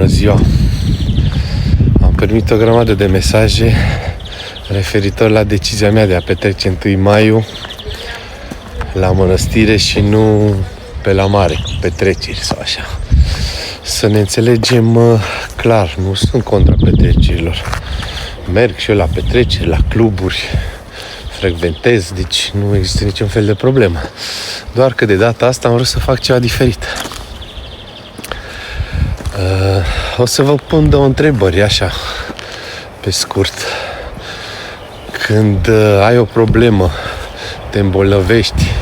Bună ziua! Am primit o grămadă de mesaje referitor la decizia mea de a petrece 1 mai la mănăstire și nu pe la mare, cu petreceri sau așa. Să ne înțelegem clar, nu sunt contra petrecerilor. Merg și eu la petreceri, la cluburi, frecventez, deci nu există niciun fel de problemă. Doar că de data asta am vrut să fac ceva diferit. O să vă pun 2 întrebări, așa, pe scurt. Când ai o problemă, te îmbolnăvești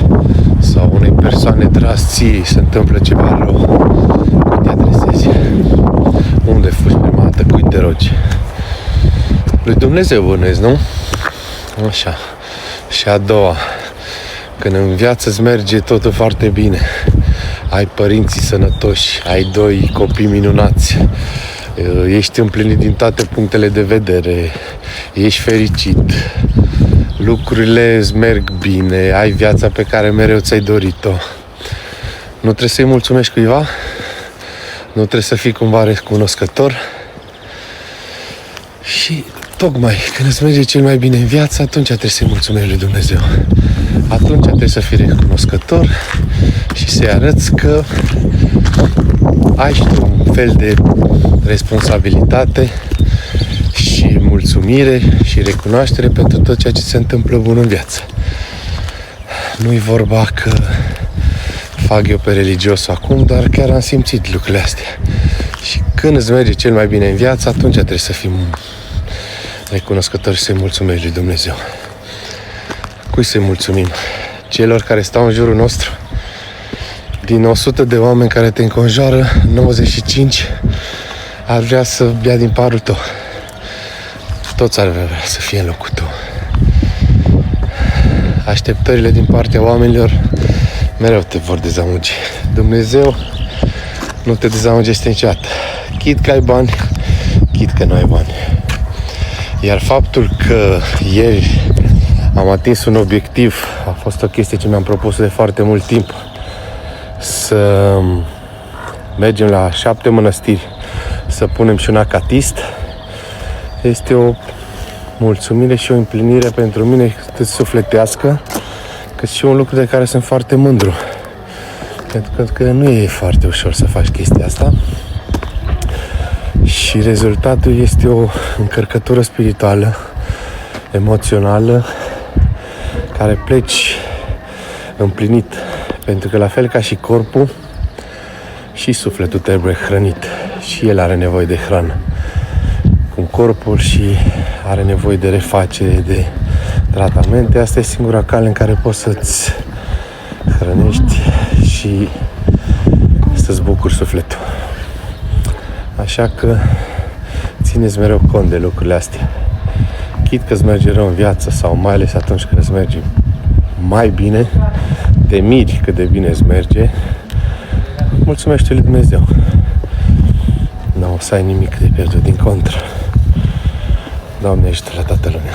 sau unei persoane dragi ție se întâmplă ceva rău, cum te adresezi? Unde fugi prima dată? Cui te rogi? Lui Dumnezeu bănuiesc, nu? Așa. Și a doua, când în viață îți merge totul foarte bine, ai părinții sănătoși, ai 2 copii minunați, ești împlinit din toate punctele de vedere, ești fericit, lucrurile îți merg bine, ai viața pe care mereu ți-ai dorit-o. Nu trebuie să-i mulțumești cuiva? Nu trebuie să fii cumva recunoscător? Și tocmai când îți merge cel mai bine în viață, atunci trebuie să-i mulțumești lui Dumnezeu. Atunci trebuie să fii recunoscător și să-i arăți că ai și tu un fel de responsabilitate și mulțumire și recunoaștere pentru tot ceea ce se întâmplă bun în viață. Nu-i vorba că fac eu pe religios acum, dar chiar am simțit lucrurile astea. Și când îți merge cel mai bine în viață, atunci trebuie să fii recunoscător și să-i mulțumești lui Dumnezeu. Cui să-i mulțumim? Celor care stau în jurul nostru? Din 100 de oameni care te înconjoară, 95 ar vrea să ia din parul tău. Toți ar vrea să fie în locul tău. Așteptările din partea oamenilor mereu te vor dezamăgi. Dumnezeu nu te dezamăgește niciodată. Chit că ai bani, chit că nu ai bani. Iar faptul că ieri am atins un obiectiv, a fost o chestie ce mi-am propus de foarte mult timp, să mergem la 7 mănăstiri, să punem și un acatist, este o mulțumire și o împlinire pentru mine, cât sufletească, cât și un lucru de care sunt foarte mândru. Pentru că nu e foarte ușor să faci chestia asta și rezultatul este o încărcătură spirituală, emoțională, care pleci împlinit. Pentru că la fel ca și corpul, și sufletul trebuie hrănit. Și el are nevoie de hrană. Cum corpul și are nevoie de refacere, de tratamente, asta e singura cale în care poți să-ți hrănești și să-ți bucuri sufletul. Așa că țineți mereu cont de lucrurile astea. Chit că îți merge rău în viață sau mai ales atunci când îți merge mai bine, te miri cât de bine îți merge, mulțumește lui Dumnezeu. Nu o să ai nimic de pierdut, din contră. Doamne ajută la toată lumea.